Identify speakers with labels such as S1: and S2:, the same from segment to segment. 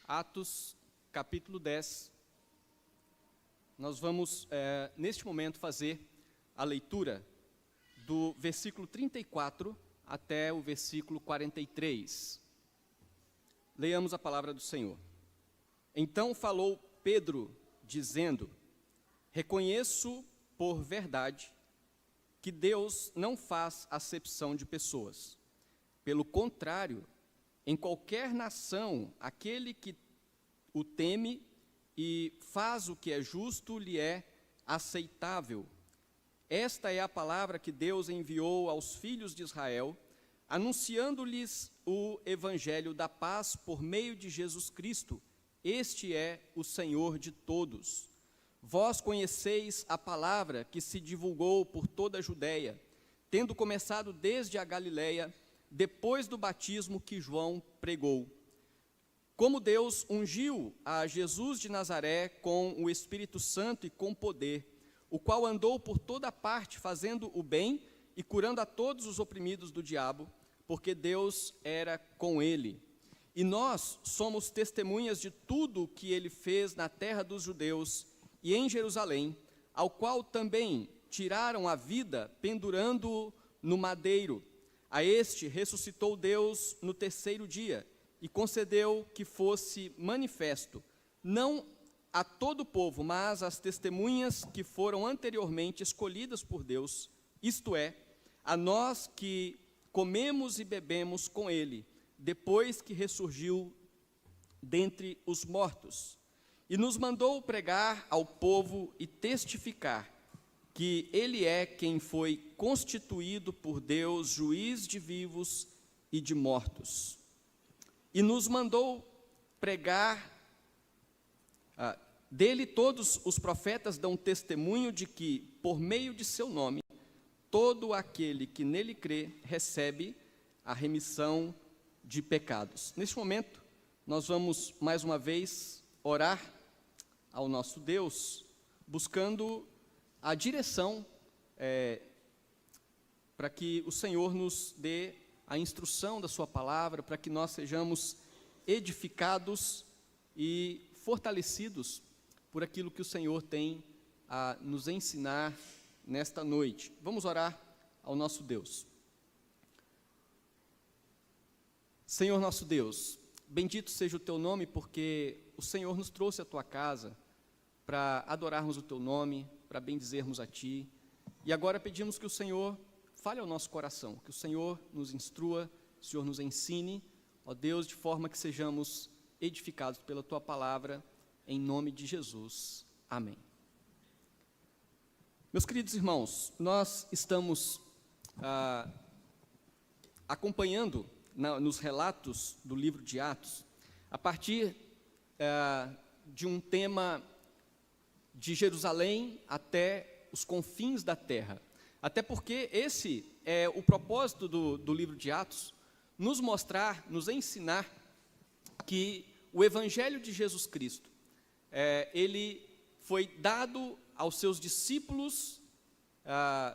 S1: Atos, capítulo 10. Nós vamos, neste momento, fazer a leitura do versículo 34 até o versículo 43. Leiamos a palavra do Senhor. Então falou Pedro, dizendo: reconheço por verdade que Deus não faz acepção de pessoas. Pelo contrário, em qualquer nação, aquele que o teme e faz o que é justo lhe é aceitável. Esta é a palavra que Deus enviou aos filhos de Israel, anunciando-lhes o evangelho da paz por meio de Jesus Cristo. Este é o Senhor de todos. Vós conheceis a palavra que se divulgou por toda a Judeia, tendo começado desde a Galileia, depois do batismo que João pregou. Como Deus ungiu a Jesus de Nazaré com o Espírito Santo e com poder, o qual andou por toda parte fazendo o bem e curando a todos os oprimidos do diabo, porque Deus era com ele. E nós somos testemunhas de tudo o que ele fez na terra dos judeus e em Jerusalém, ao qual também tiraram a vida pendurando-o no madeiro. A este ressuscitou Deus no terceiro dia e concedeu que fosse manifesto, não a todo o povo, mas às testemunhas que foram anteriormente escolhidas por Deus, isto é, a nós que comemos e bebemos com ele, depois que ressurgiu dentre os mortos. E nos mandou pregar ao povo e testificar que ele é quem foi constituído por Deus, juiz de vivos e de mortos. E nos mandou pregar, dele todos os profetas dão testemunho de que, por meio de seu nome, todo aquele que nele crê recebe a remissão de pecados. Neste momento, nós vamos mais uma vez orar ao nosso Deus, buscando a direção para que o Senhor nos dê a instrução da sua palavra, para que nós sejamos edificados e fortalecidos por aquilo que o Senhor tem a nos ensinar nesta noite. Vamos orar ao nosso Deus. Senhor nosso Deus, bendito seja o teu nome, porque o Senhor nos trouxe à tua casa para adorarmos o teu nome, para bendizermos a ti. E agora pedimos que o Senhor fale ao nosso coração, que o Senhor nos instrua, o Senhor nos ensine, ó Deus, de forma que sejamos edificados pela tua palavra, em nome de Jesus. Amém. Meus queridos irmãos, nós estamos acompanhando nos relatos do livro de Atos, a partir de um tema de Jerusalém até os confins da terra. Até porque esse é o propósito do livro de Atos, nos mostrar, nos ensinar que o Evangelho de Jesus Cristo, ele foi dado aos seus discípulos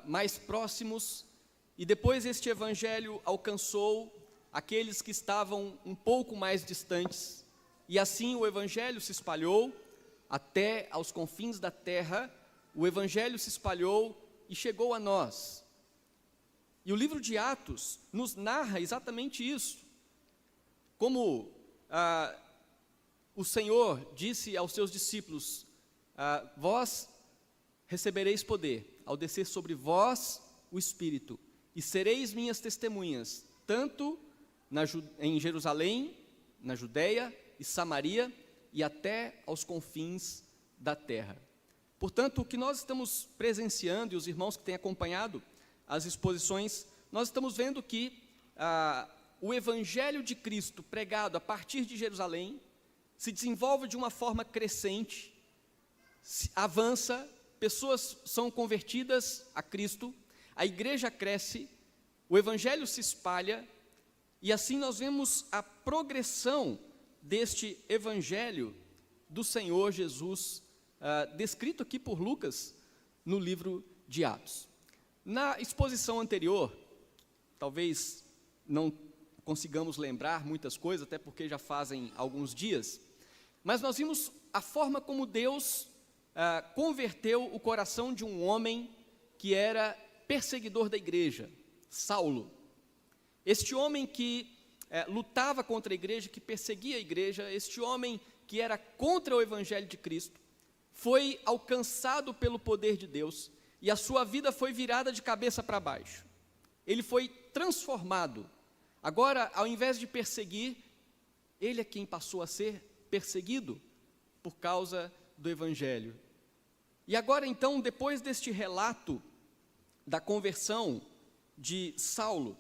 S1: mais próximos, e depois este Evangelho alcançou aqueles que estavam um pouco mais distantes, e assim o Evangelho se espalhou até aos confins da terra. O Evangelho se espalhou e chegou a nós. E o livro de Atos nos narra exatamente isso. Como o Senhor disse aos seus discípulos: vós recebereis poder ao descer sobre vós o Espírito, e sereis minhas testemunhas, tanto em Jerusalém, na Judeia e Samaria, e até aos confins da terra. Portanto, o que nós estamos presenciando, e os irmãos que têm acompanhado as exposições, nós estamos vendo que o Evangelho de Cristo pregado a partir de Jerusalém se desenvolve de uma forma crescente, avança, pessoas são convertidas a Cristo, a igreja cresce, o Evangelho se espalha, e assim nós vemos a progressão deste Evangelho do Senhor Jesus, descrito aqui por Lucas no livro de Atos. Na exposição anterior, talvez não consigamos lembrar muitas coisas, até porque já fazem alguns dias, mas nós vimos a forma como Deus converteu o coração de um homem que era perseguidor da igreja, Saulo. Este homem que lutava contra a igreja, que perseguia a igreja, este homem que era contra o evangelho de Cristo, foi alcançado pelo poder de Deus e a sua vida foi virada de cabeça para baixo. Ele foi transformado. Agora, ao invés de perseguir, ele é quem passou a ser perseguido por causa do evangelho. E agora, então, depois deste relato da conversão de Saulo,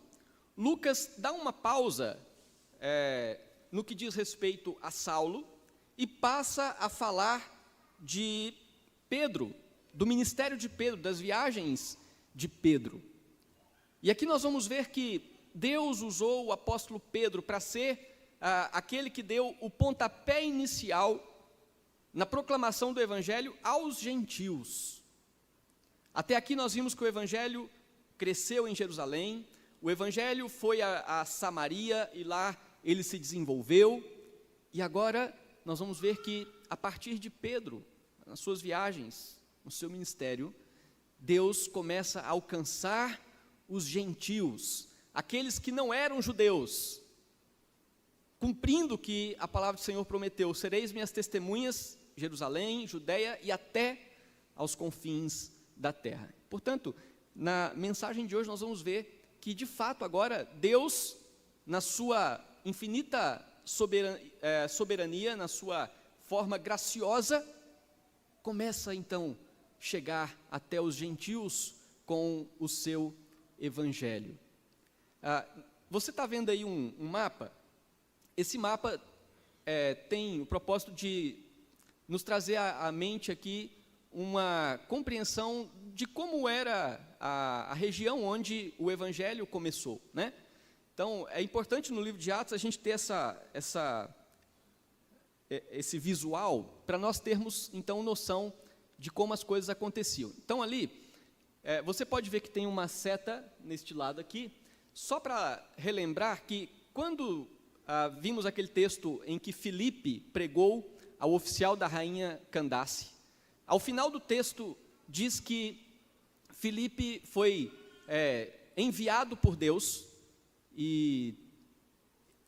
S1: Lucas dá uma pausa no que diz respeito a Saulo e passa a falar de Pedro, do ministério de Pedro, das viagens de Pedro. E aqui nós vamos ver que Deus usou o apóstolo Pedro para ser aquele que deu o pontapé inicial na proclamação do evangelho aos gentios. Até aqui nós vimos que o evangelho cresceu em Jerusalém, o evangelho foi a Samaria e lá ele se desenvolveu, e agora nós vamos ver que a partir de Pedro, nas suas viagens, no seu ministério, Deus começa a alcançar os gentios, aqueles que não eram judeus, cumprindo o que a palavra do Senhor prometeu: sereis minhas testemunhas, Jerusalém, Judeia e até aos confins da terra. Portanto, na mensagem de hoje nós vamos ver que, de fato, agora Deus, na sua infinita soberania, na sua forma graciosa, começa então a chegar até os gentios com o seu evangelho. Você está vendo aí um mapa? Esse mapa tem o propósito de nos trazer à mente aqui uma compreensão de como era a região onde o evangelho começou, né? Então, é importante no livro de Atos a gente ter esse visual para nós termos, então, noção de como as coisas aconteciam. Então, ali, você pode ver que tem uma seta neste lado aqui, só para relembrar que quando vimos aquele texto em que Filipe pregou ao oficial da rainha Candace, ao final do texto diz que Filipe foi enviado por Deus e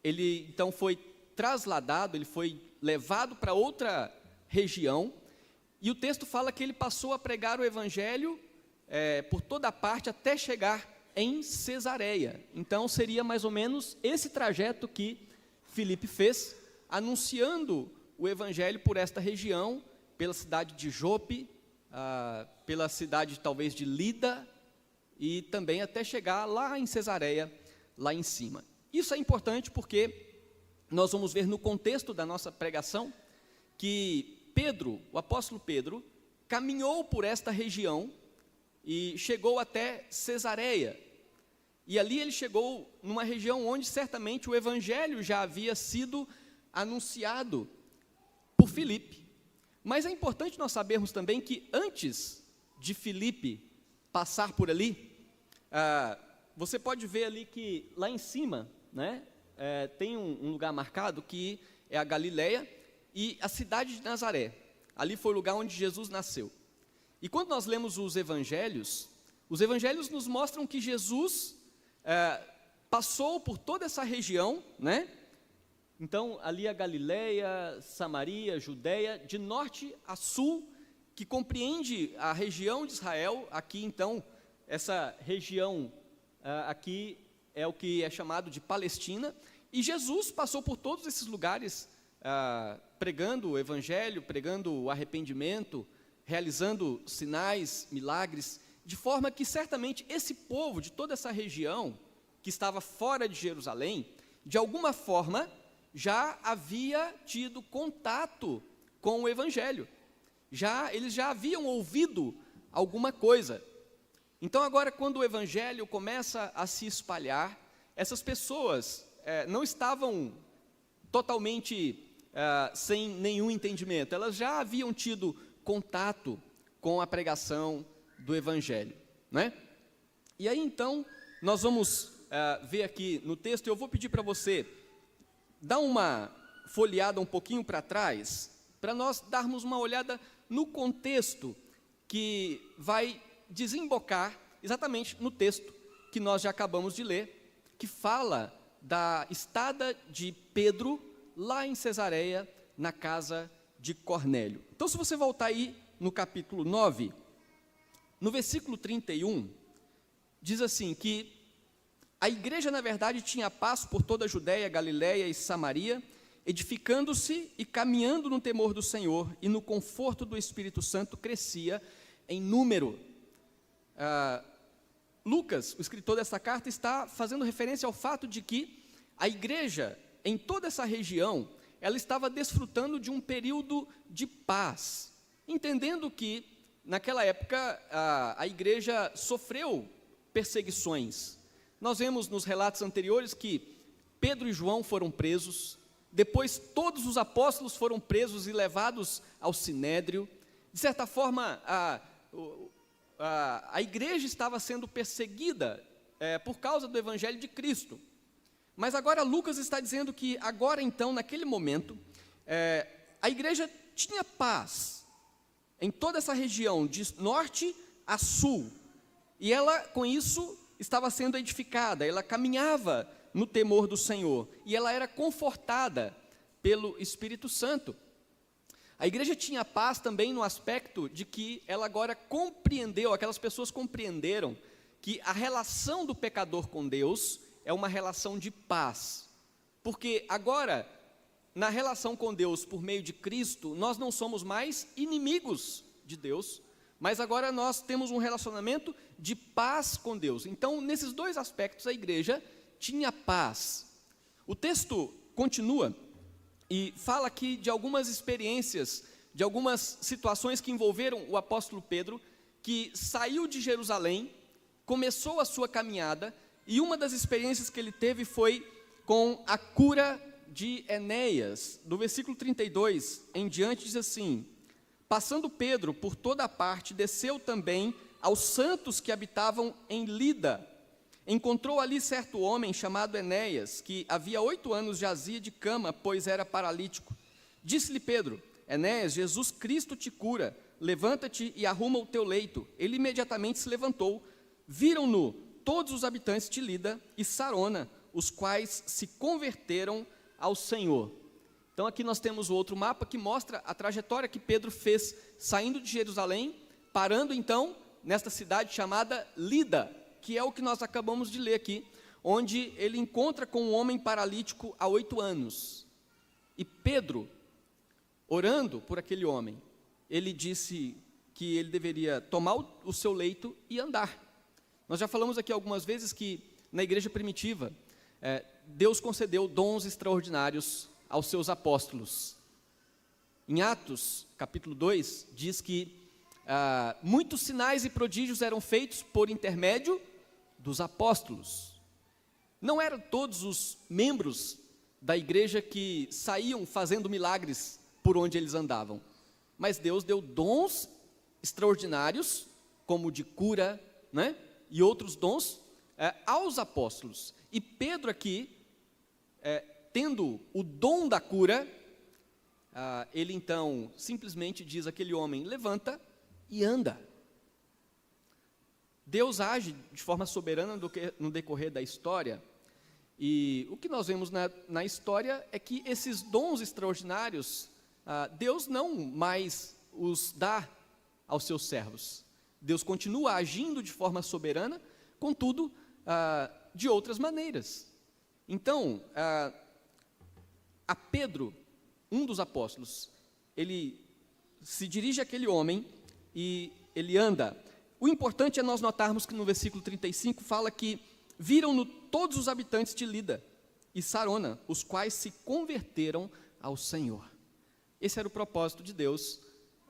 S1: ele então foi trasladado, ele foi levado para outra região, e o texto fala que ele passou a pregar o evangelho por toda parte até chegar em Cesareia. Então seria mais ou menos esse trajeto que Filipe fez, anunciando o evangelho por esta região, pela cidade de Jope, pela cidade talvez de Lida, e também até chegar lá em Cesareia, lá em cima. Isso é importante porque nós vamos ver no contexto da nossa pregação que Pedro, o apóstolo Pedro, caminhou por esta região e chegou até Cesareia. E ali ele chegou numa região onde certamente o evangelho já havia sido anunciado por Filipe. Mas é importante nós sabermos também que antes de Filipe passar por ali, você pode ver ali que lá em cima, né, tem um lugar marcado que é a Galileia e a cidade de Nazaré. Ali foi o lugar onde Jesus nasceu. E quando nós lemos os evangelhos nos mostram que Jesus passou por toda essa região, né? Então, ali a Galileia, Samaria, Judeia, de norte a sul, que compreende a região de Israel. Aqui, então, essa região aqui é o que é chamado de Palestina. E Jesus passou por todos esses lugares, pregando o evangelho, pregando o arrependimento, realizando sinais, milagres, de forma que certamente esse povo de toda essa região, que estava fora de Jerusalém, de alguma forma já havia tido contato com o evangelho, eles já haviam ouvido alguma coisa. Então agora, quando o evangelho começa a se espalhar, essas pessoas não estavam totalmente sem nenhum entendimento, elas já haviam tido contato com a pregação do evangelho, né? E aí então nós vamos ver aqui no texto. Eu vou pedir para você dar uma folheada um pouquinho para trás, para nós darmos uma olhada no contexto que vai desembocar exatamente no texto que nós já acabamos de ler, que fala da estada de Pedro lá em Cesareia, na casa de Cornélio. Então, se você voltar aí no capítulo 9, no versículo 31, diz assim que a igreja, na verdade, tinha paz por toda a Judéia, Galiléia e Samaria, edificando-se e caminhando no temor do Senhor e no conforto do Espírito Santo, crescia em número. Lucas, o escritor dessa carta, está fazendo referência ao fato de que a igreja, em toda essa região, ela estava desfrutando de um período de paz, entendendo que, naquela época, a igreja sofreu perseguições. Nós vemos nos relatos anteriores que Pedro e João foram presos, depois todos os apóstolos foram presos e levados ao sinédrio. De certa forma, a igreja estava sendo perseguida por causa do evangelho de Cristo. Mas agora Lucas está dizendo que agora então, naquele momento, a igreja tinha paz em toda essa região, de norte a sul. E ela, com isso, estava sendo edificada, ela caminhava no temor do Senhor, e ela era confortada pelo Espírito Santo. A igreja tinha paz também no aspecto de que ela agora compreendeu, aquelas pessoas compreenderam que a relação do pecador com Deus é uma relação de paz, porque agora, na relação com Deus por meio de Cristo, nós não somos mais inimigos de Deus, mas agora nós temos um relacionamento de paz com Deus. Então, nesses dois aspectos, a igreja tinha paz. O texto continua e fala aqui de algumas experiências, de algumas situações que envolveram o apóstolo Pedro, que saiu de Jerusalém, começou a sua caminhada, e uma das experiências que ele teve foi com a cura de Enéas. Do versículo 32 em diante diz assim: passando Pedro por toda a parte, desceu também aos santos que habitavam em Lida. Encontrou ali certo homem chamado Enéas, que havia 8 anos jazia de cama, pois era paralítico. Disse-lhe Pedro: Enéas, Jesus Cristo te cura, levanta-te e arruma o teu leito. Ele imediatamente se levantou. Viram-no todos os habitantes de Lida e Sarona, os quais se converteram ao Senhor. Então aqui nós temos o outro mapa que mostra a trajetória que Pedro fez saindo de Jerusalém, parando então nesta cidade chamada Lida, que é o que nós acabamos de ler aqui, onde ele encontra com um homem paralítico há 8 anos. E Pedro, orando por aquele homem, ele disse que ele deveria tomar o seu leito e andar. Nós já falamos aqui algumas vezes que na igreja primitiva, Deus concedeu dons extraordinários aos seus apóstolos. Em Atos, capítulo 2, diz que muitos sinais e prodígios eram feitos por intermédio dos apóstolos. Não eram todos os membros da igreja que saíam fazendo milagres por onde eles andavam, mas Deus deu dons extraordinários, como de cura, né? E outros dons aos apóstolos. E Pedro aqui, tendo o dom da cura, ele então simplesmente diz àquele homem: levanta e anda. Deus age de forma soberana no decorrer da história, e o que nós vemos na história é que esses dons extraordinários, Deus não mais os dá aos seus servos. Deus continua agindo de forma soberana, contudo, de outras maneiras. Então, a Pedro, um dos apóstolos, ele se dirige àquele homem e ele anda. O importante é nós notarmos que no versículo 35 fala que viram-no todos os habitantes de Lida e Sarona, os quais se converteram ao Senhor. Esse era o propósito de Deus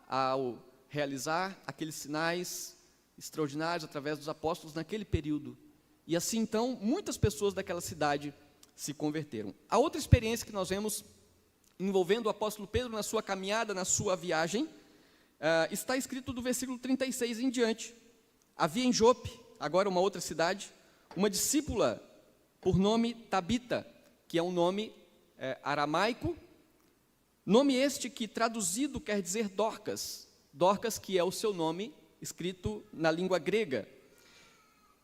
S1: ao realizar aqueles sinais extraordinários através dos apóstolos naquele período. E assim, então, muitas pessoas daquela cidade se converteram. A outra experiência que nós vemos envolvendo o apóstolo Pedro na sua caminhada, na sua viagem, está escrito do versículo 36 em diante. Havia em Jope, agora uma outra cidade, uma discípula por nome Tabita, que é um nome aramaico, Nome este que traduzido quer dizer Dorcas. Dorcas, que é o seu nome escrito na língua grega.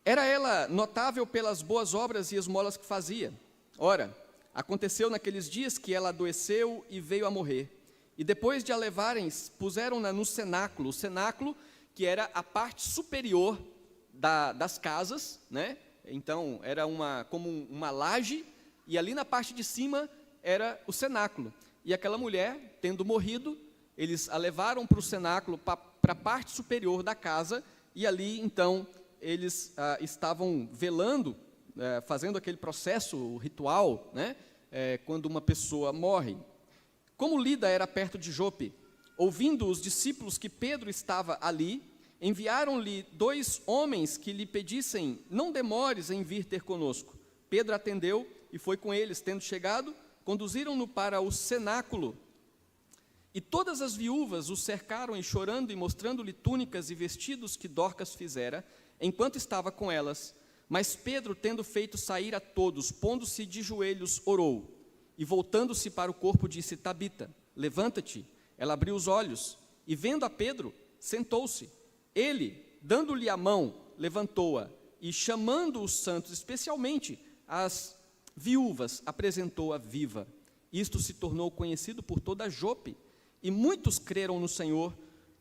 S1: Era ela notável pelas boas obras e esmolas que fazia. Ora, aconteceu naqueles dias que ela adoeceu e veio a morrer. E depois de a levarem, puseram-na no cenáculo. O cenáculo, que era a parte superior das casas, né? Então, era como uma laje, e ali na parte de cima era o cenáculo. E aquela mulher, tendo morrido, eles a levaram para o cenáculo, para a parte superior da casa, e ali, então, eles estavam velando, fazendo aquele processo, o ritual, né? Quando uma pessoa morre. Como Lida era perto de Jope, ouvindo os discípulos que Pedro estava ali, enviaram-lhe 2 homens que lhe pedissem: não demores em vir ter conosco. Pedro atendeu e foi com eles. Tendo chegado, conduziram-no para o cenáculo. E todas as viúvas o cercaram, e chorando e mostrando-lhe túnicas e vestidos que Dorcas fizera, enquanto estava com elas. Mas Pedro, tendo feito sair a todos, pondo-se de joelhos, orou. E voltando-se para o corpo, disse: Tabita, levanta-te. Ela abriu os olhos, e vendo a Pedro, sentou-se. Ele, dando-lhe a mão, levantou-a, e chamando os santos, especialmente as viúvas, apresentou-a viva. Isto se tornou conhecido por toda Jope, e muitos creram no Senhor.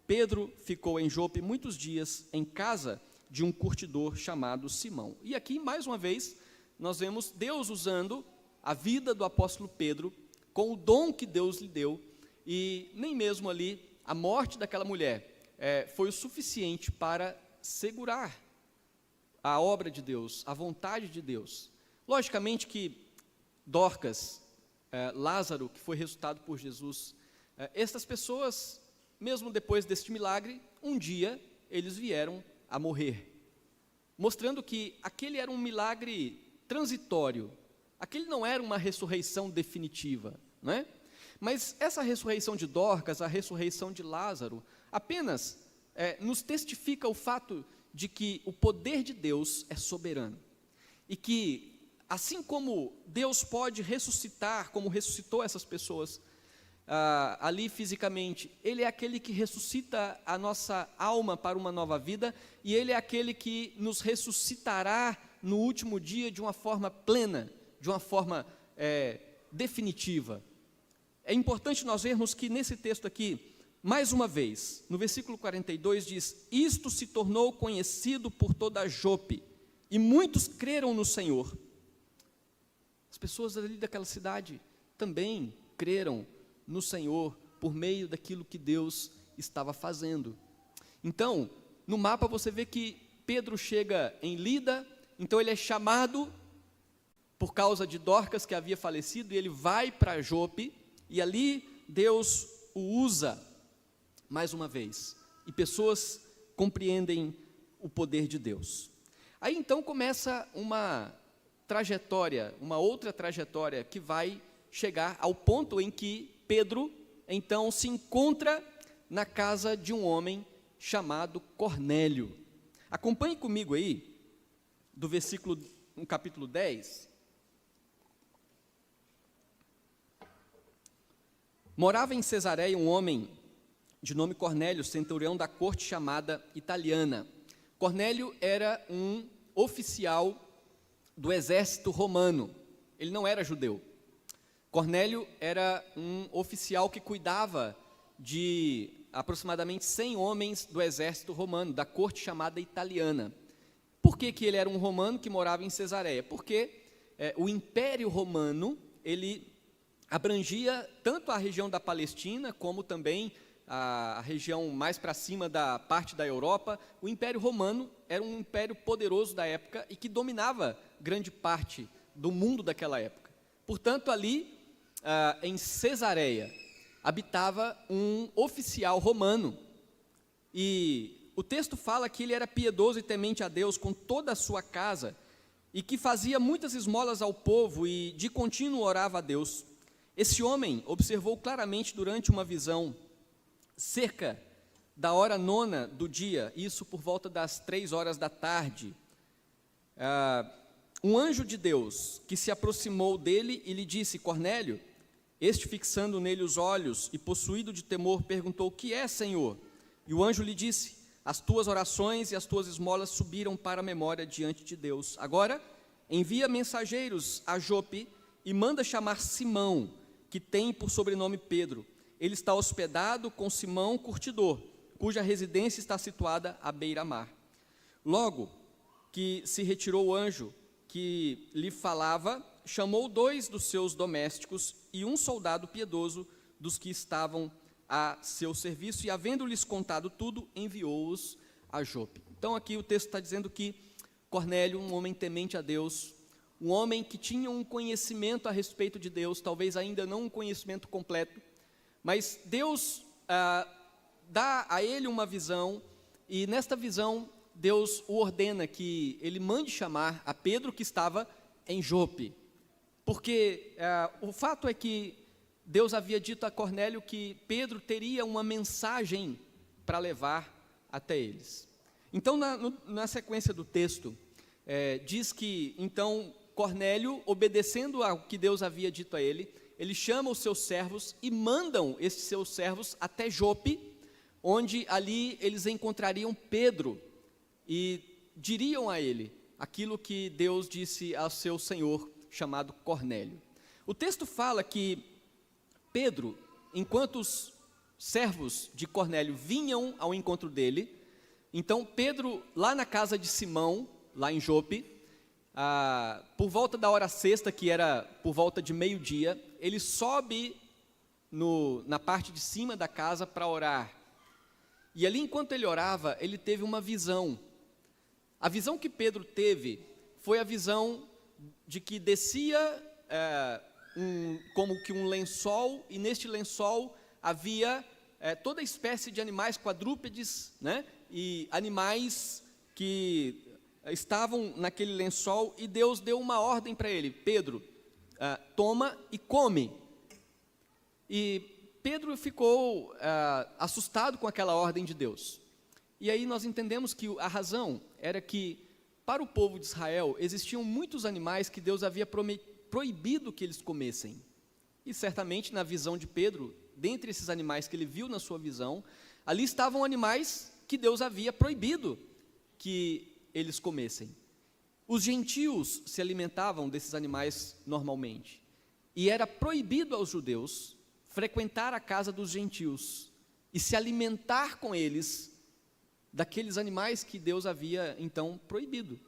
S1: Pedro ficou em Jope muitos dias, em casa de um curtidor chamado Simão. E aqui, mais uma vez, nós vemos Deus usando a vida do apóstolo Pedro, com o dom que Deus lhe deu, e nem mesmo ali a morte daquela mulher foi o suficiente para segurar a obra de Deus, a vontade de Deus. Logicamente que Dorcas, Lázaro, que foi ressuscitado por Jesus, estas pessoas, mesmo depois deste milagre, um dia eles vieram a morrer, mostrando que aquele era um milagre transitório, aquele não era uma ressurreição definitiva, não é? Mas essa ressurreição de Dorcas, a ressurreição de Lázaro, apenas nos testifica o fato de que o poder de Deus é soberano, e que, assim como Deus pode ressuscitar, como ressuscitou essas pessoas ali fisicamente, Ele é aquele que ressuscita a nossa alma para uma nova vida, e Ele é aquele que nos ressuscitará no último dia de uma forma plena, de uma forma definitiva. É importante nós vermos que nesse texto aqui, mais uma vez, no versículo 42 diz: isto se tornou conhecido por toda Jope, e muitos creram no Senhor. As pessoas ali daquela cidade também creram no Senhor, por meio daquilo que Deus estava fazendo. Então, no mapa você vê que Pedro chega em Lida, então ele é chamado por causa de Dorcas, que havia falecido, e ele vai para Jope, e ali Deus o usa mais uma vez, e pessoas compreendem o poder de Deus. Aí então começa uma trajetória, uma outra trajetória, que vai chegar ao ponto em que Pedro, então, se encontra na casa de um homem chamado Cornélio. Acompanhe comigo aí, no capítulo 10. Morava em Cesareia um homem de nome Cornélio, centurião da corte chamada Italiana. Cornélio era um oficial do exército romano, ele não era judeu. Cornélio era um oficial que cuidava de aproximadamente 100 homens do exército romano, da corte chamada Italiana. Por que ele era um romano que morava em Cesareia? Porque o Império Romano, ele abrangia tanto a região da Palestina, como também a região mais para cima da parte da Europa. O Império Romano era um império poderoso da época e que dominava grande parte do mundo daquela época. Portanto, ali em Cesareia habitava um oficial romano, e o texto fala que ele era piedoso e temente a Deus com toda a sua casa, e que fazia muitas esmolas ao povo e de contínuo orava a Deus. Esse homem observou claramente durante uma visão, cerca da hora 9ª do dia, isso por volta das 3 horas da tarde, um anjo de Deus que se aproximou dele e lhe disse: Cornélio. Este, fixando nele os olhos e possuído de temor, perguntou: o que é, Senhor? E o anjo lhe disse: as tuas orações e as tuas esmolas subiram para a memória diante de Deus. Agora, envia mensageiros a Jope e manda chamar Simão, que tem por sobrenome Pedro. Ele está hospedado com Simão curtidor, cuja residência está situada à beira-mar. Logo que se retirou o anjo que lhe falava, chamou 2 dos seus domésticos e um soldado piedoso dos que estavam a seu serviço, e havendo-lhes contado tudo, enviou-os a Jope. Então aqui o texto está dizendo que Cornélio, um homem temente a Deus, um homem que tinha um conhecimento a respeito de Deus, talvez ainda não um conhecimento completo, mas Deus dá a ele uma visão, e nesta visão Deus o ordena que ele mande chamar a Pedro, que estava em Jope, porque o fato é que Deus havia dito a Cornélio que Pedro teria uma mensagem para levar até eles. Então, na sequência do texto, diz que, então, Cornélio, obedecendo ao que Deus havia dito a ele, ele chama os seus servos e mandam esses seus servos até Jope, onde ali eles encontrariam Pedro e diriam a ele aquilo que Deus disse ao seu senhor, chamado Cornélio. O texto fala que Pedro, enquanto os servos de Cornélio vinham ao encontro dele, então Pedro, lá na casa de Simão, lá em Jope, por volta da hora sexta, que era por volta de meio-dia, ele sobe na parte de cima da casa para orar. E ali, enquanto ele orava, ele teve uma visão. A visão que Pedro teve foi a visão de que descia como que um lençol, e neste lençol havia toda espécie de animais quadrúpedes, né, e animais que estavam naquele lençol, e Deus deu uma ordem para ele: Pedro, toma e come. E Pedro ficou assustado com aquela ordem de Deus. E aí nós entendemos que a razão era que, para o povo de Israel, existiam muitos animais que Deus havia proibido que eles comessem. E certamente, na visão de Pedro, dentre esses animais que ele viu na sua visão, ali estavam animais que Deus havia proibido que eles comessem. Os gentios se alimentavam desses animais normalmente, e era proibido aos judeus frequentar a casa dos gentios e se alimentar com eles daqueles animais que Deus havia então proibido.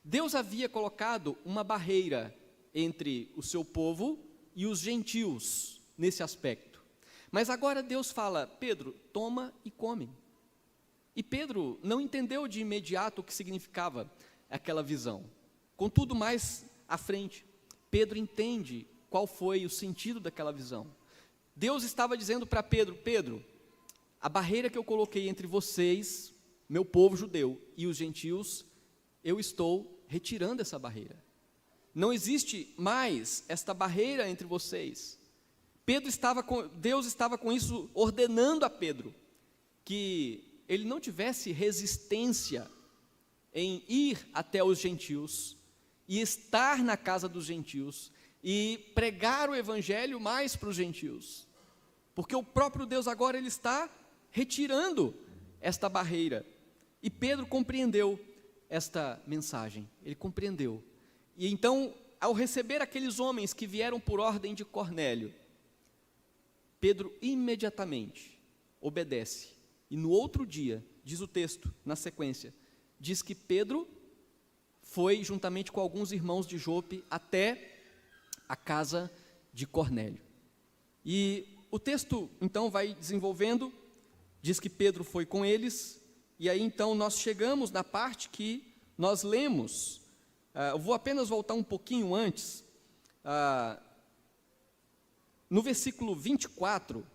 S1: Deus havia colocado uma barreira entre o seu povo e os gentios nesse aspecto. Mas agora Deus fala: Pedro, toma e come. E Pedro não entendeu de imediato o que significava aquela visão. Contudo, mais à frente, Pedro entende qual foi o sentido daquela visão. Deus estava dizendo para Pedro: Pedro, a barreira que eu coloquei entre vocês, meu povo judeu, e os gentios, eu estou retirando essa barreira. Não existe mais esta barreira entre vocês. Deus estava com isso ordenando a Pedro que ele não tivesse resistência em ir até os gentios e estar na casa dos gentios e pregar o evangelho mais para os gentios, porque o próprio Deus agora ele está retirando esta barreira. E Pedro compreendeu esta mensagem, ele compreendeu. E então, ao receber aqueles homens que vieram por ordem de Cornélio, Pedro imediatamente obedece. E no outro dia, diz o texto, na sequência, diz que Pedro foi, juntamente com alguns irmãos de Jope, até a casa de Cornélio. E o texto, então, vai desenvolvendo, diz que Pedro foi com eles, e aí, então, nós chegamos na parte que nós lemos. Eu vou apenas voltar um pouquinho antes. No versículo 24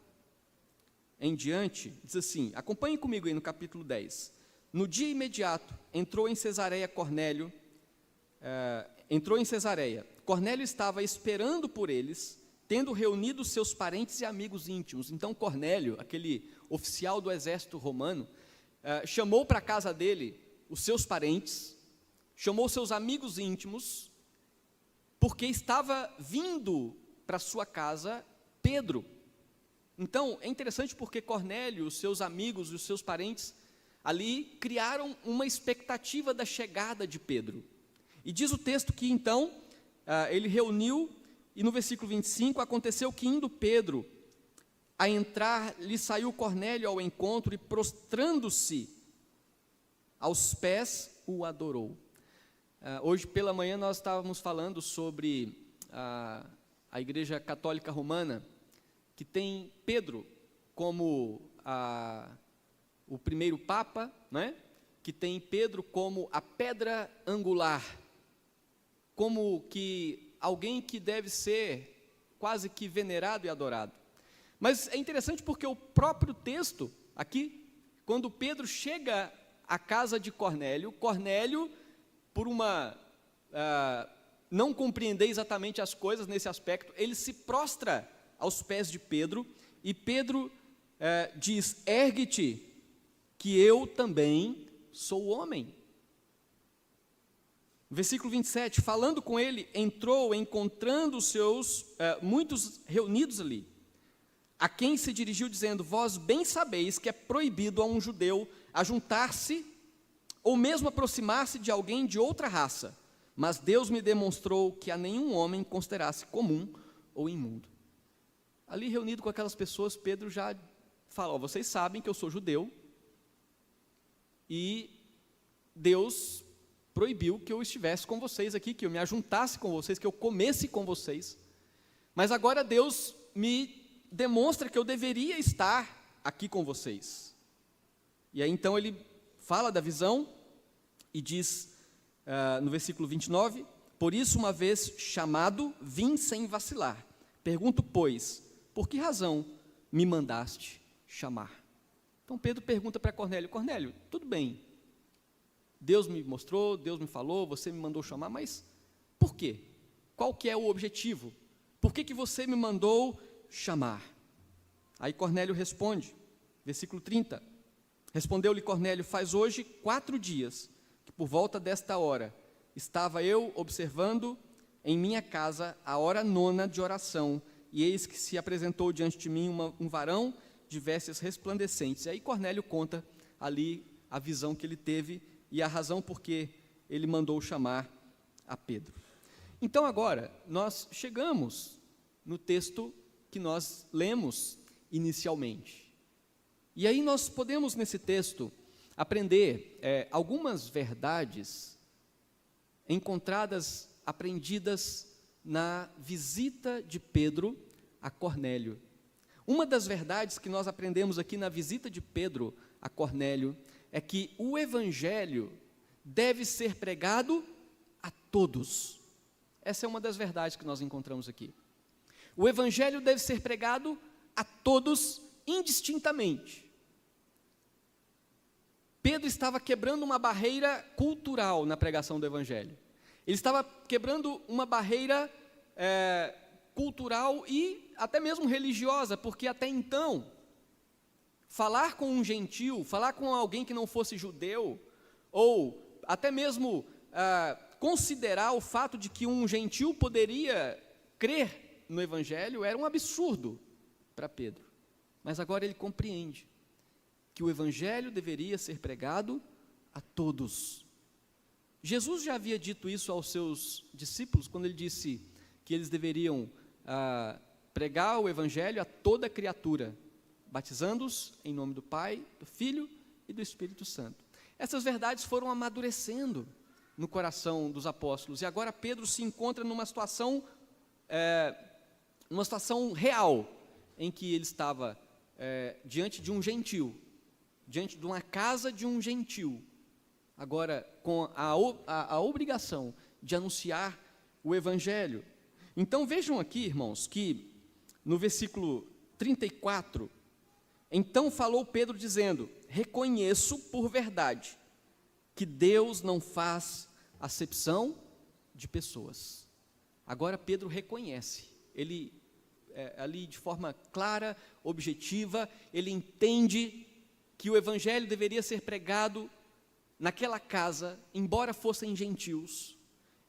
S1: em diante, diz assim, acompanhem comigo aí no capítulo 10. No dia imediato, entrou em Cesareia. Cornélio estava esperando por eles, tendo reunido seus parentes e amigos íntimos. Então Cornélio, aquele oficial do exército romano, chamou para a casa dele os seus parentes, chamou seus amigos íntimos, porque estava vindo para sua casa Pedro. Então, é interessante porque Cornélio, os seus amigos e os seus parentes ali criaram uma expectativa da chegada de Pedro. E diz o texto que então ele reuniu, e no versículo 25, aconteceu que indo Pedro a entrar, lhe saiu Cornélio ao encontro e prostrando-se aos pés, o adorou. Hoje pela manhã nós estávamos falando sobre a Igreja Católica Romana, que tem Pedro como o primeiro Papa, né? Que tem Pedro como a pedra angular, como que alguém que deve ser quase que venerado e adorado. Mas é interessante porque o próprio texto aqui, quando Pedro chega à casa de Cornélio, Cornélio, por não compreender exatamente as coisas nesse aspecto, ele se prostra aos pés de Pedro, e Pedro diz: ergue-te, que eu também sou homem. Versículo 27, falando com ele, entrou, encontrando os seus, muitos reunidos ali, a quem se dirigiu dizendo: vós bem sabeis que é proibido a um judeu ajuntar-se, ou mesmo aproximar-se de alguém de outra raça, mas Deus me demonstrou que a nenhum homem considerasse comum ou imundo. Ali reunido com aquelas pessoas, Pedro já fala: vocês sabem que eu sou judeu, e Deus proibiu que eu estivesse com vocês aqui, que eu me ajuntasse com vocês, que eu comesse com vocês, mas agora Deus me demonstra que eu deveria estar aqui com vocês. E aí então ele fala da visão e diz no versículo 29, por isso uma vez chamado, vim sem vacilar. Pergunto, pois, por que razão me mandaste chamar? Então Pedro pergunta para Cornélio: Cornélio, tudo bem, Deus me mostrou, Deus me falou, você me mandou chamar, mas por quê? Qual que é o objetivo? Por que você me mandou chamar? Aí Cornélio responde, versículo 30, respondeu-lhe Cornélio: faz hoje 4 dias, que por volta desta hora, estava eu observando em minha casa a hora 9ª de oração, e eis que se apresentou diante de mim um varão de vestes resplandecentes. E aí Cornélio conta ali a visão que ele teve e a razão por que ele mandou chamar a Pedro. Então agora, nós chegamos no texto que nós lemos inicialmente. E aí nós podemos, nesse texto, aprender algumas verdades encontradas, aprendidas na visita de Pedro a Cornélio. Uma das verdades que nós aprendemos aqui na visita de Pedro a Cornélio é que o evangelho deve ser pregado a todos. Essa é uma das verdades que nós encontramos aqui. O evangelho deve ser pregado a todos indistintamente. Pedro estava quebrando uma barreira cultural na pregação do evangelho. Ele estava quebrando uma barreira cultural e até mesmo religiosa, porque até então, falar com um gentil, falar com alguém que não fosse judeu, ou até mesmo considerar o fato de que um gentil poderia crer no evangelho, era um absurdo para Pedro. Mas agora ele compreende que o evangelho deveria ser pregado a todos. Jesus já havia dito isso aos seus discípulos, quando ele disse que eles deveriam pregar o evangelho a toda criatura, batizando-os em nome do Pai, do Filho e do Espírito Santo. Essas verdades foram amadurecendo no coração dos apóstolos, e agora Pedro se encontra numa situação real, em que ele estava diante de um gentil, diante de uma casa de um gentil, agora com a obrigação de anunciar o evangelho. Então vejam aqui, irmãos, que no versículo 34, então falou Pedro dizendo: reconheço por verdade que Deus não faz acepção de pessoas. Agora Pedro reconhece, ele ali de forma clara, objetiva, ele entende que o evangelho deveria ser pregado naquela casa, embora fossem gentios,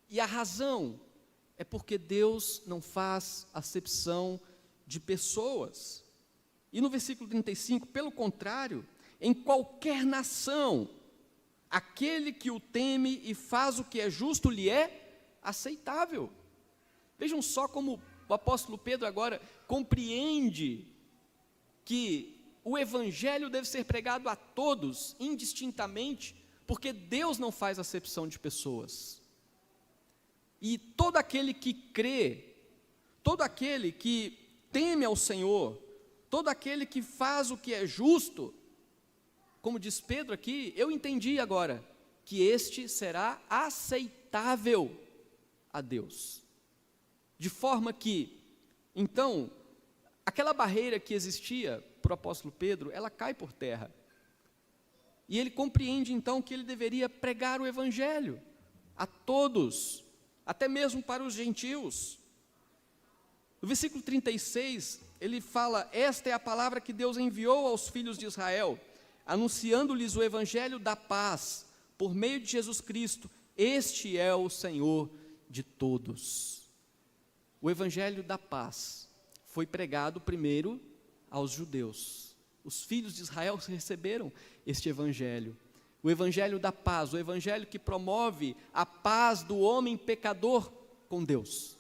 S1: e a razão é porque Deus não faz acepção de pessoas. E no versículo 35, pelo contrário, em qualquer nação, aquele que o teme e faz o que é justo lhe é aceitável. Vejam só como o apóstolo Pedro agora compreende que o evangelho deve ser pregado a todos, indistintamente, porque Deus não faz acepção de pessoas. E todo aquele que crê, todo aquele que teme ao Senhor, todo aquele que faz o que é justo, como diz Pedro aqui, eu entendi agora, que este será aceitável a Deus. De forma que, então, aquela barreira que existia para o apóstolo Pedro, ela cai por terra. E ele compreende então que ele deveria pregar o evangelho a todos, até mesmo para os gentios. No versículo 36, ele fala: esta é a palavra que Deus enviou aos filhos de Israel, anunciando-lhes o evangelho da paz, por meio de Jesus Cristo. Este é o Senhor de todos. O evangelho da paz foi pregado primeiro aos judeus. Os filhos de Israel receberam este evangelho. O evangelho da paz, o evangelho que promove a paz do homem pecador com Deus.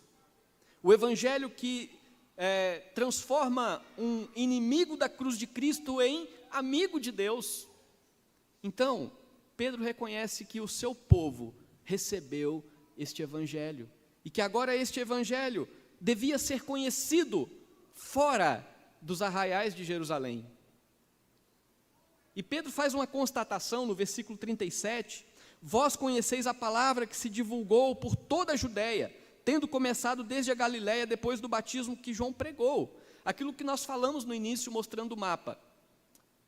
S1: O evangelho que transforma um inimigo da cruz de Cristo em amigo de Deus. Então, Pedro reconhece que o seu povo recebeu este evangelho, e que agora este evangelho devia ser conhecido fora dos arraiais de Jerusalém. E Pedro faz uma constatação no versículo 37, vós conheceis a palavra que se divulgou por toda a Judéia, tendo começado desde a Galiléia, depois do batismo que João pregou. Aquilo que nós falamos no início, mostrando o mapa.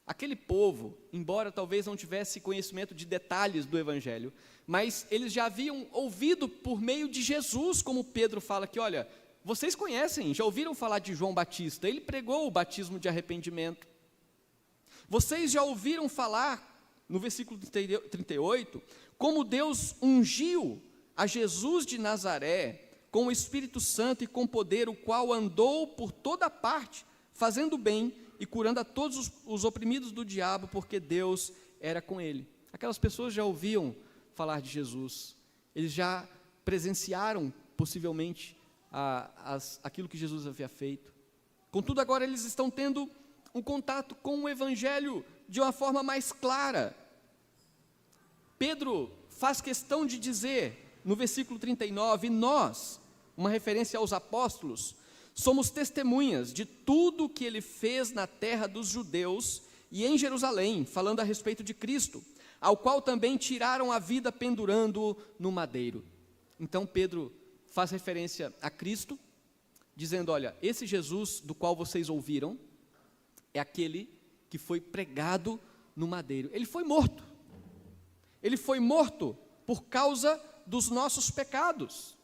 S1: Aquele povo, embora talvez não tivesse conhecimento de detalhes do evangelho, mas eles já haviam ouvido por meio de Jesus, como Pedro fala aqui, olha, vocês conhecem, já ouviram falar de João Batista, ele pregou o batismo de arrependimento. Vocês já ouviram falar, no versículo 38, como Deus ungiu a Jesus de Nazaré, com o Espírito Santo e com poder, o qual andou por toda parte, fazendo bem e curando a todos os oprimidos do diabo, porque Deus era com ele. Aquelas pessoas já ouviam falar de Jesus, eles já presenciaram, possivelmente, aquilo que Jesus havia feito. Contudo, agora eles estão tendo um contato com o evangelho de uma forma mais clara. Pedro faz questão de dizer, no versículo 39, nós, uma referência aos apóstolos, somos testemunhas de tudo o que ele fez na terra dos judeus e em Jerusalém, falando a respeito de Cristo, ao qual também tiraram a vida pendurando-o no madeiro. Então Pedro faz referência a Cristo, dizendo, olha, esse Jesus do qual vocês ouviram, é aquele que foi pregado no madeiro. Ele foi morto. Ele foi morto por causa dos nossos pecados.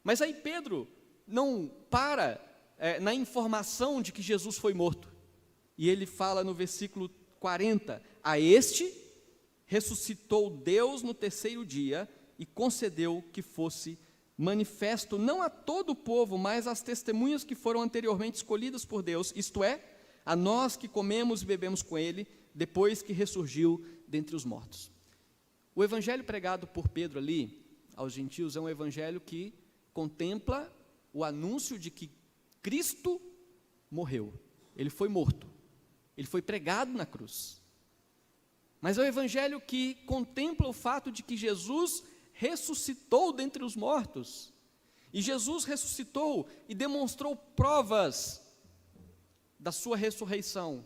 S1: Mas aí Pedro não para na informação de que Jesus foi morto. E ele fala no versículo 40, a este ressuscitou Deus no terceiro dia e concedeu que fosse manifesto não a todo o povo, mas às testemunhas que foram anteriormente escolhidas por Deus, isto é, a nós que comemos e bebemos com ele, depois que ressurgiu dentre os mortos. O evangelho pregado por Pedro ali, aos gentios, é um evangelho que contempla o anúncio de que Cristo morreu, ele foi morto, ele foi pregado na cruz. Mas é um evangelho que contempla o fato de que Jesus ressuscitou dentre os mortos, e Jesus ressuscitou e demonstrou provas da sua ressurreição,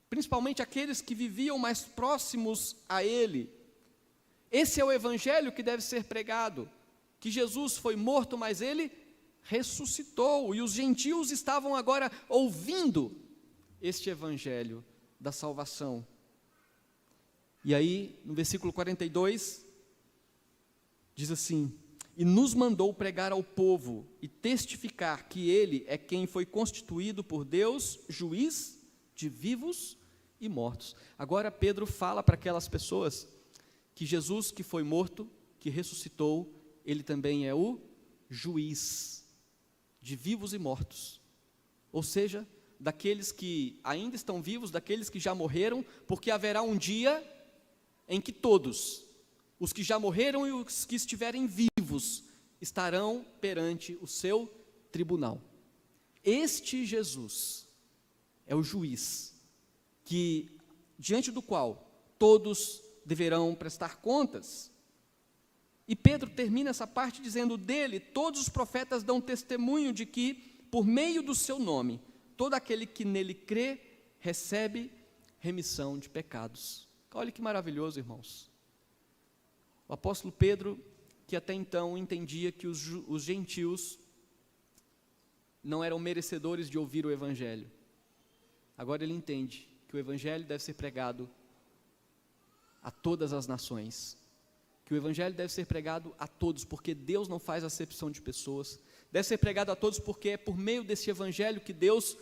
S1: principalmente aqueles que viviam mais próximos a ele. Esse é o evangelho que deve ser pregado, que Jesus foi morto, mas ele ressuscitou, e os gentios estavam agora ouvindo este evangelho da salvação. E aí, no versículo 42, diz assim, e nos mandou pregar ao povo e testificar que ele é quem foi constituído por Deus, juiz de vivos e mortos. Agora Pedro fala para aquelas pessoas que Jesus que foi morto, que ressuscitou, ele também é o juiz de vivos e mortos. ou seja, daqueles que ainda estão vivos, daqueles que já morreram, porque haverá um dia em que todos, os que já morreram e os que estiverem vivos, estarão perante o seu tribunal. Este Jesus é o juiz, diante do qual todos deverão prestar contas. E Pedro termina essa parte dizendo: dele, todos os profetas dão testemunho de que, por meio do seu nome, todo aquele que nele crê, recebe remissão de pecados. Olha que maravilhoso, irmãos. O apóstolo Pedro, que até então entendia que os gentios não eram merecedores de ouvir o evangelho, agora ele entende que o evangelho deve ser pregado a todas as nações, que o evangelho deve ser pregado a todos, porque Deus não faz acepção de pessoas, deve ser pregado a todos porque é por meio desse evangelho que Deus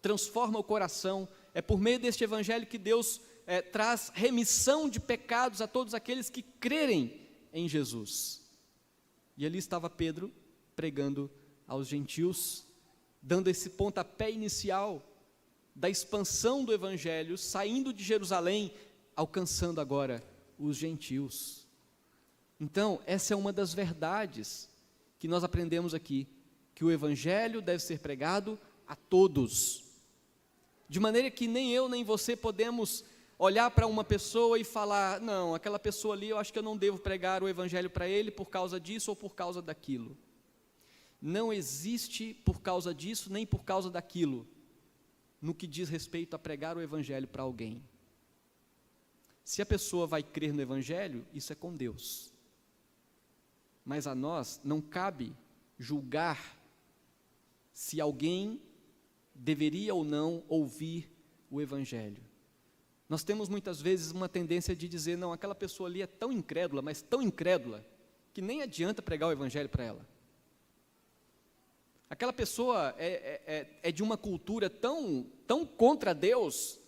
S1: transforma o coração, é por meio deste evangelho que Deus traz remissão de pecados a todos aqueles que crerem em Jesus. E ali estava Pedro pregando aos gentios, dando esse pontapé inicial da expansão do evangelho, saindo de Jerusalém, alcançando agora os gentios. Então, essa é uma das verdades que nós aprendemos aqui, que o evangelho deve ser pregado a todos, de maneira que nem eu nem você podemos olhar para uma pessoa e falar: não, aquela pessoa ali, eu acho que eu não devo pregar o evangelho para ele por causa disso ou por causa daquilo. Não existe por causa disso nem por causa daquilo, no que diz respeito a pregar o evangelho para alguém. Se a pessoa vai crer no evangelho, isso é com Deus. Mas a nós não cabe julgar se alguém deveria ou não ouvir o evangelho. Nós temos muitas vezes uma tendência de dizer: não, aquela pessoa ali é tão incrédula, mas tão incrédula, que nem adianta pregar o evangelho para ela. Aquela pessoa é de uma cultura tão contra Deus,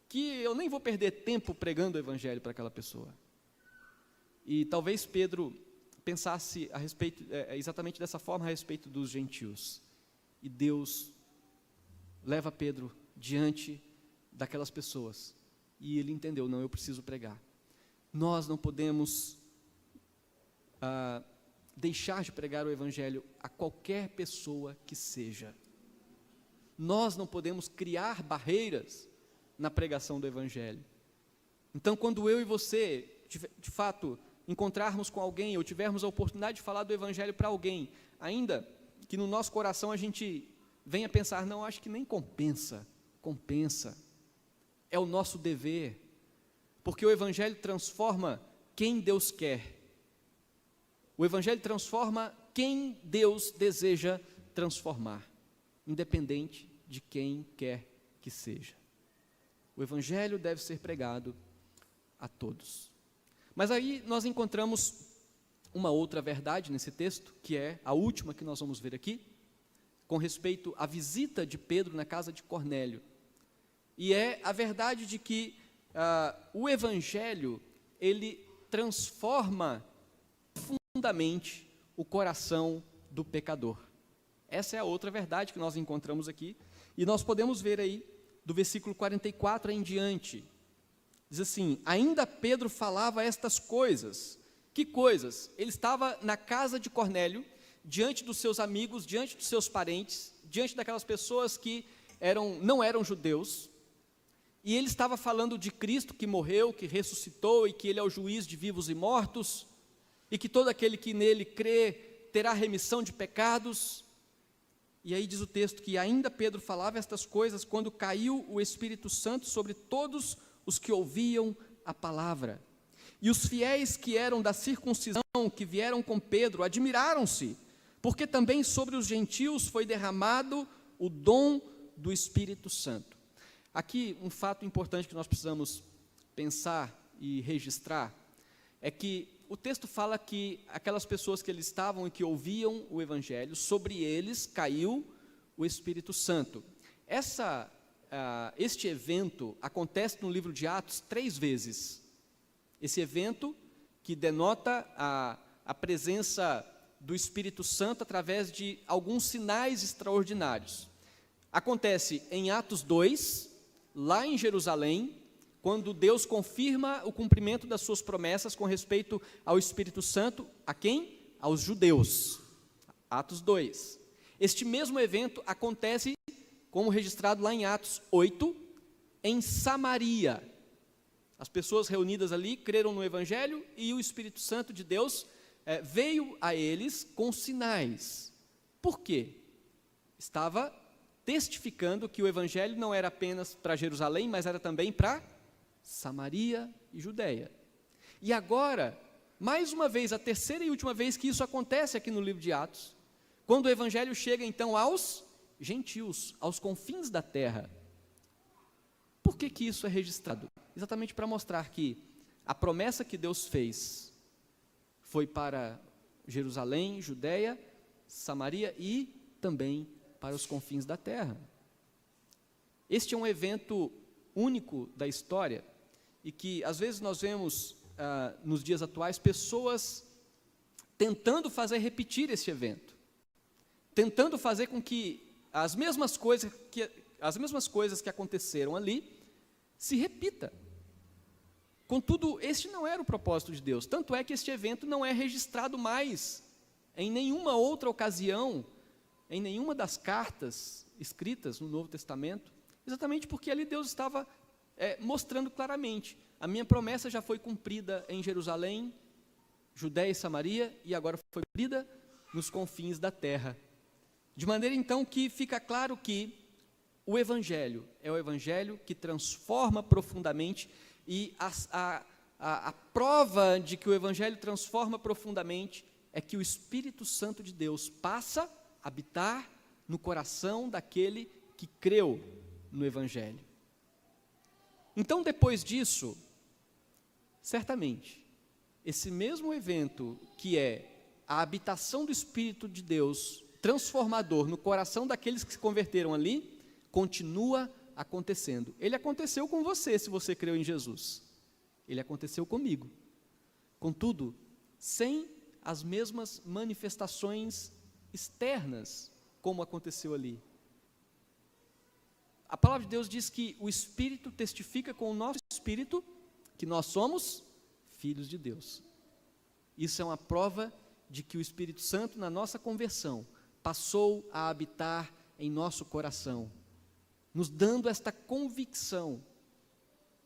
S1: que eu nem vou perder tempo pregando o evangelho para aquela pessoa. E talvez Pedro pensasse a respeito, exatamente dessa forma a respeito dos gentios. E Deus leva Pedro diante daquelas pessoas. E ele entendeu: não, eu preciso pregar. Nós não podemos deixar de pregar o evangelho a qualquer pessoa que seja. Nós não podemos criar barreiras na pregação do evangelho. Então, quando eu e você, de fato, encontrarmos com alguém, ou tivermos a oportunidade de falar do evangelho para alguém, ainda que no nosso coração a gente venha pensar: não, acho que nem compensa, é o nosso dever, porque o evangelho transforma quem Deus quer, o evangelho transforma quem Deus deseja transformar, independente de quem quer que seja. O evangelho deve ser pregado a todos. Mas aí nós encontramos uma outra verdade nesse texto, que é a última que nós vamos ver aqui, com respeito à visita de Pedro na casa de Cornélio. E é a verdade de que o evangelho, ele transforma profundamente o coração do pecador. Essa é a outra verdade que nós encontramos aqui, e nós podemos ver aí, do versículo 44 em diante, diz assim: ainda Pedro falava estas coisas. Que coisas? Ele estava na casa de Cornélio, diante dos seus amigos, diante dos seus parentes, diante daquelas pessoas que não eram judeus, e ele estava falando de Cristo que morreu, que ressuscitou, e que ele é o juiz de vivos e mortos, e que todo aquele que nele crê terá remissão de pecados. E aí diz o texto que ainda Pedro falava estas coisas quando caiu o Espírito Santo sobre todos os que ouviam a palavra. E os fiéis que eram da circuncisão, que vieram com Pedro, admiraram-se, porque também sobre os gentios foi derramado o dom do Espírito Santo. Aqui um fato importante que nós precisamos pensar e registrar é que o texto fala que aquelas pessoas que eles estavam e que ouviam o evangelho, sobre eles caiu o Espírito Santo. Este evento acontece no livro de Atos 3 vezes. Esse evento que denota a presença do Espírito Santo através de alguns sinais extraordinários. acontece em Atos 2, lá em Jerusalém, quando Deus confirma o cumprimento das suas promessas com respeito ao Espírito Santo, a quem? Aos judeus. Atos 2. Este mesmo evento acontece, como registrado lá em Atos 8, em Samaria. As pessoas reunidas ali creram no Evangelho e o Espírito Santo de Deus veio a eles com sinais. Por quê? Estava testificando que o Evangelho não era apenas para Jerusalém, mas era também para Samaria e Judeia. E agora, mais uma vez, a terceira e última vez que isso acontece aqui no livro de Atos, quando o Evangelho chega então aos gentios, aos confins da terra. Por que que isso é registrado? Exatamente para mostrar que a promessa que Deus fez foi para Jerusalém, Judeia, Samaria e também para os confins da terra. Este é um evento único da história e que às vezes nós vemos nos dias atuais pessoas tentando fazer repetir esse evento, tentando fazer com que as mesmas coisas que aconteceram ali se repita. Contudo, este não era o propósito de Deus, tanto é que este evento não é registrado mais em nenhuma outra ocasião, em nenhuma das cartas escritas no Novo Testamento, exatamente porque ali Deus estava mostrando claramente, a minha promessa já foi cumprida em Jerusalém, Judeia e Samaria, e agora foi cumprida nos confins da terra. De maneira então que fica claro que o Evangelho é o Evangelho que transforma profundamente, e a prova de que o Evangelho transforma profundamente é que o Espírito Santo de Deus passa a habitar no coração daquele que creu no Evangelho. Então, depois disso, certamente, esse mesmo evento que é a habitação do Espírito de Deus transformador no coração daqueles que se converteram ali, continua acontecendo. Ele aconteceu com você, se você creu em Jesus. Ele aconteceu comigo. Contudo, sem as mesmas manifestações externas, como aconteceu ali. A palavra de Deus diz que o Espírito testifica com o nosso Espírito que nós somos filhos de Deus. Isso é uma prova de que o Espírito Santo, na nossa conversão, passou a habitar em nosso coração, nos dando esta convicção.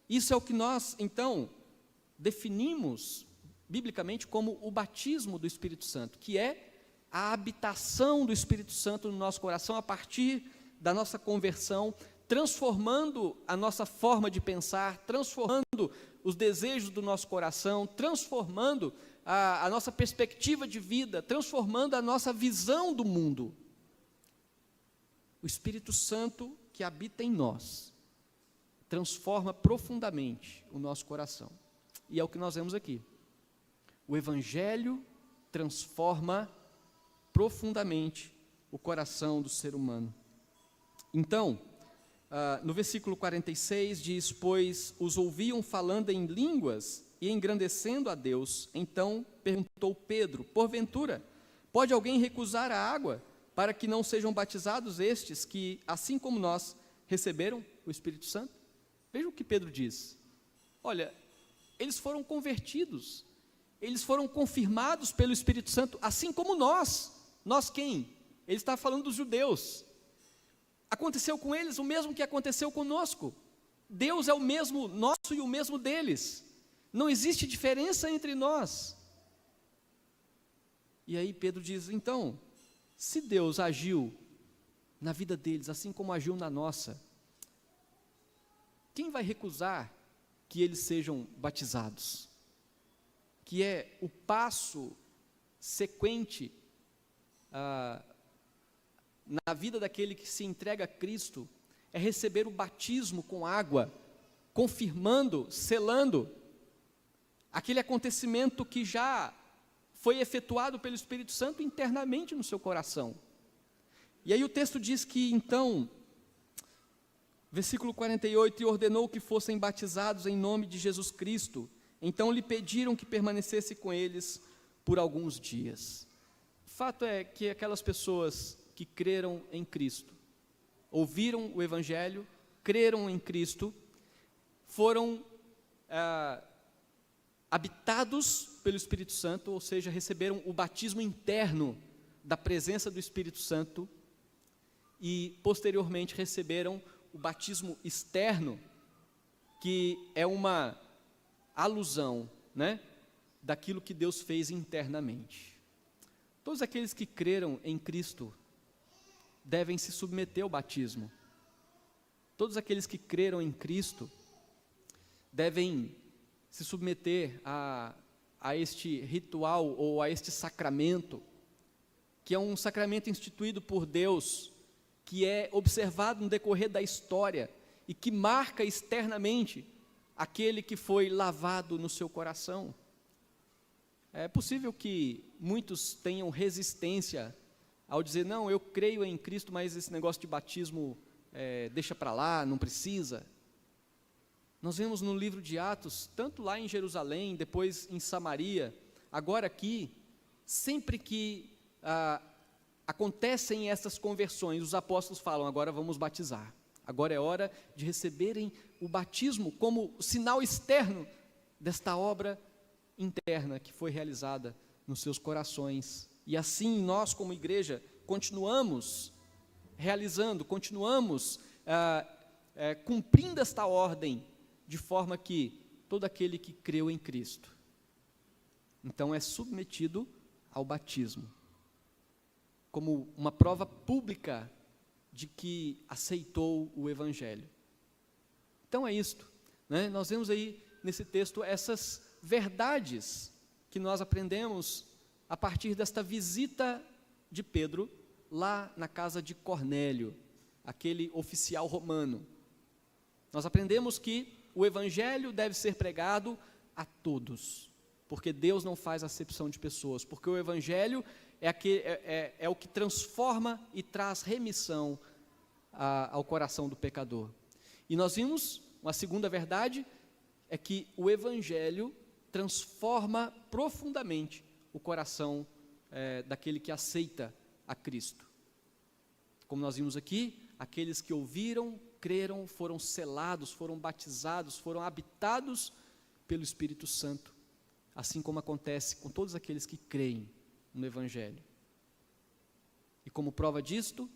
S1: Isso é o que nós, então, definimos biblicamente como o batismo do Espírito Santo, que é a habitação do Espírito Santo no nosso coração a partir da nossa conversão, transformando a nossa forma de pensar, transformando os desejos do nosso coração, transformando a nossa perspectiva de vida, transformando a nossa visão do mundo. O Espírito Santo que habita em nós transforma profundamente o nosso coração. E é o que nós vemos aqui. O Evangelho transforma profundamente o coração do ser humano. Então, no versículo 46 diz: pois os ouviam falando em línguas e engrandecendo a Deus. Então perguntou Pedro: porventura, pode alguém recusar a água para que não sejam batizados estes que, assim como nós, receberam o Espírito Santo? Veja o que Pedro diz. Olha, eles foram convertidos, eles foram confirmados pelo Espírito Santo, assim como nós. Nós quem? Ele está falando dos judeus. Aconteceu com eles o mesmo que aconteceu conosco. Deus é o mesmo nosso e o mesmo deles. Não existe diferença entre nós. E aí Pedro diz: então, se Deus agiu na vida deles, assim como agiu na nossa, quem vai recusar que eles sejam batizados? Que é o passo sequente na vida daquele que se entrega a Cristo, é receber o batismo com água, confirmando, selando aquele acontecimento que já foi efetuado pelo Espírito Santo internamente no seu coração. E aí o texto diz que então, versículo 48, e ordenou que fossem batizados em nome de Jesus Cristo. Então lhe pediram que permanecesse com eles por alguns dias. O fato é que aquelas pessoas que creram em Cristo, ouviram o Evangelho, creram em Cristo, foram habitados pelo Espírito Santo, ou seja, receberam o batismo interno da presença do Espírito Santo e, posteriormente, receberam o batismo externo, que é uma alusão, né, daquilo que Deus fez internamente. Todos aqueles que creram em Cristo devem se submeter ao batismo. Todos aqueles que creram em Cristo devem se submeter a este ritual ou a este sacramento, que é um sacramento instituído por Deus, que é observado no decorrer da história e que marca externamente aquele que foi lavado no seu coração. É possível que muitos tenham resistência ao dizer, não, eu creio em Cristo, mas esse negócio de batismo deixa para lá, não precisa. Nós vemos no livro de Atos, tanto lá em Jerusalém, depois em Samaria, agora aqui, sempre que acontecem essas conversões, os apóstolos falam, agora vamos batizar. Agora é hora de receberem o batismo como sinal externo desta obra interna que foi realizada nos seus corações. E assim nós, como igreja, continuamos realizando, continuamos cumprindo esta ordem, de forma que todo aquele que creu em Cristo, então é submetido ao batismo, como uma prova pública de que aceitou o Evangelho. Então é isto, né? Nós vemos aí nesse texto essas verdades que nós aprendemos a partir desta visita de Pedro lá na casa de Cornélio, aquele oficial romano. Nós aprendemos que o Evangelho deve ser pregado a todos, porque Deus não faz acepção de pessoas, porque o Evangelho é o que transforma e traz remissão ao coração do pecador. E nós vimos, uma segunda verdade, é que o Evangelho transforma profundamente o coração daquele que aceita a Cristo. Como nós vimos aqui, aqueles que ouviram, creram, foram selados, foram batizados, foram habitados pelo Espírito Santo, assim como acontece com todos aqueles que creem no Evangelho. E como prova disto,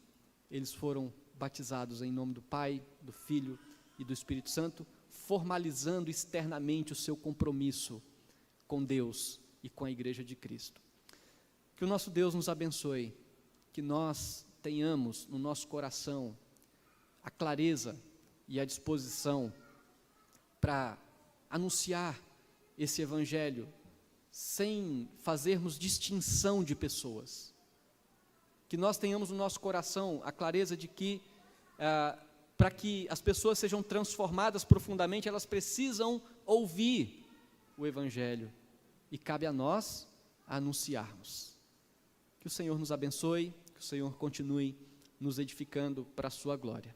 S1: eles foram batizados em nome do Pai, do Filho e do Espírito Santo, formalizando externamente o seu compromisso com Deus e com a Igreja de Cristo. Que o nosso Deus nos abençoe, que nós tenhamos no nosso coração a clareza e a disposição para anunciar esse Evangelho sem fazermos distinção de pessoas. Que nós tenhamos no nosso coração a clareza de que, para que as pessoas sejam transformadas profundamente, elas precisam ouvir o Evangelho, e cabe a nós anunciarmos. Que o Senhor nos abençoe, que o Senhor continue nos edificando para a sua glória.